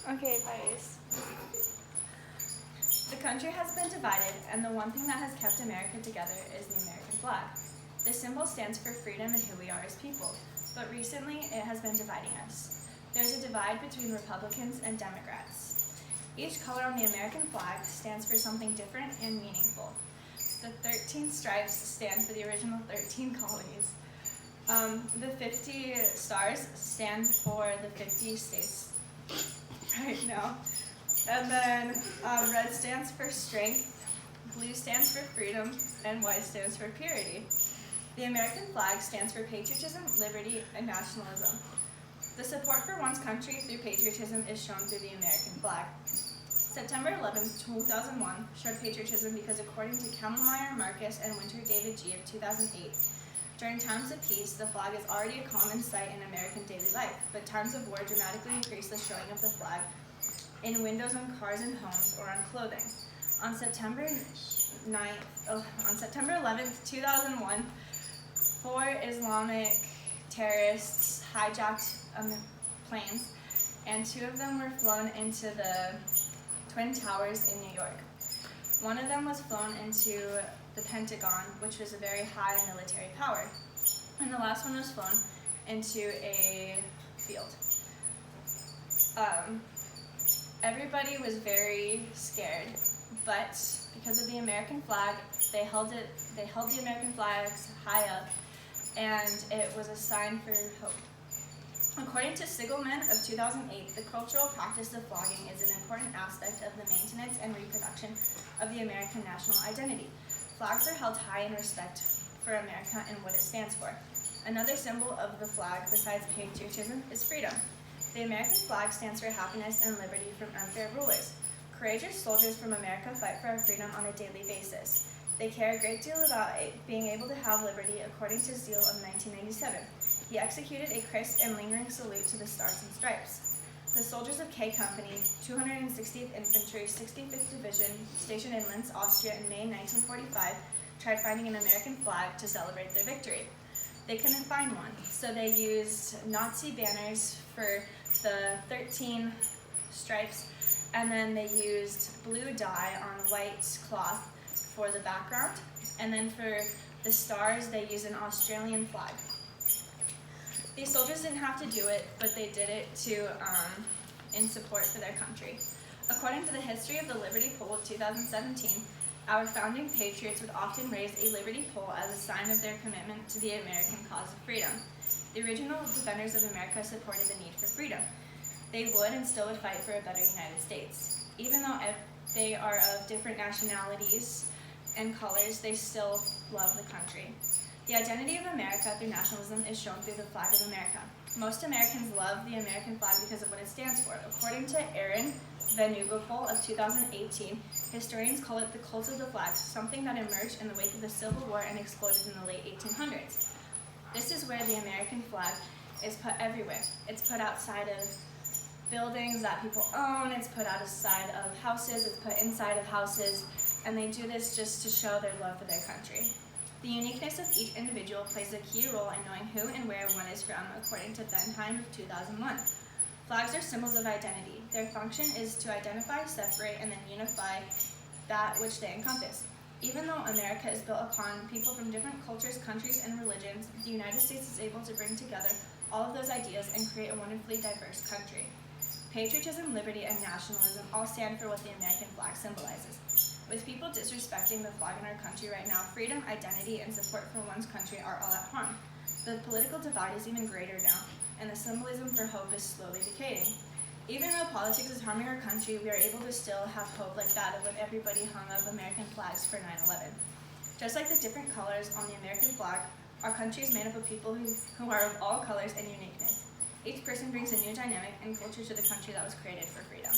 Okay, Paris. The country has been divided, and the one thing that has kept America together is the American flag. The symbol stands for freedom and who we are as people, but recently it has been dividing us. There's a divide between Republicans and Democrats. Each color on the American flag stands for something different and meaningful. The 13 stripes stand for the original 13 colonies. The 50 stars stand for the 50 states right now. And then red stands for strength, blue stands for freedom, and white stands for purity. The American flag stands for patriotism, liberty, and nationalism. The support for one's country through patriotism is shown through the American flag. September 11, 2001 showed patriotism because according to Kamelmeyer Marcus and Winter David G. of 2008, during times of peace, the flag is already a common sight in American daily life, but times of war dramatically increase the showing of the flag in windows on cars and homes or on clothing. On September 11th, 2001, 4 Islamic terrorists hijacked planes, and 2 of them were flown into the Twin Towers in New York. One of them was flown into the Pentagon, which was a very high military power, and the last one was flown into a field. Everybody was very scared, but because of the American flag, they held the American flags high up, and it was a sign for hope. According to Sigelman of 2008, the cultural practice of flagging is an important aspect of the maintenance and reproduction of the American national identity. Flags are held high in respect for America and what it stands for. Another symbol of the flag, besides patriotism, is freedom. The American flag stands for happiness and liberty from unfair rulers. Courageous soldiers from America fight for our freedom on a daily basis. They care a great deal about being able to have liberty, according to Zeal of 1997. He executed a crisp and lingering salute to the Stars and Stripes. The soldiers of K Company, 260th Infantry, 65th Division, stationed in Linz, Austria in May 1945, tried finding an American flag to celebrate their victory. They couldn't find one, so they used Nazi banners for the 13 stripes, and then they used blue dye on white cloth for the background, and then for the stars they used an Australian flag. These soldiers didn't have to do it, but they did it in support for their country. According to the History of the Liberty Pole of 2017, our founding patriots would often raise a liberty pole as a sign of their commitment to the American cause of freedom. The original defenders of America supported the need for freedom. They would and still would fight for a better United States. Even though they are of different nationalities and colors, they still love the country. The identity of America through nationalism is shown through the flag of America. Most Americans love the American flag because of what it stands for. According to Aaron Van Ugelpol of 2018, historians call it the cult of the flag, something that emerged in the wake of the Civil War and exploded in the late 1800s. This is where the American flag is put everywhere. It's put outside of buildings that people own, it's put outside of houses, it's put inside of houses, and they do this just to show their love for their country. The uniqueness of each individual plays a key role in knowing who and where one is from, according to Bentheim of 2001. Flags are symbols of identity. Their function is to identify, separate, and then unify that which they encompass. Even though America is built upon people from different cultures, countries, and religions, the United States is able to bring together all of those ideas and create a wonderfully diverse country. Patriotism, liberty, and nationalism all stand for what the American flag symbolizes. With people disrespecting the flag in our country right now, freedom, identity, and support for one's country are all at harm. The political divide is even greater now, and the symbolism for hope is slowly decaying. Even though politics is harming our country, we are able to still have hope like that of when everybody hung up American flags for 9/11. Just like the different colors on the American flag, our country is made up of people who are of all colors and uniqueness. Each person brings a new dynamic and culture to the country that was created for freedom.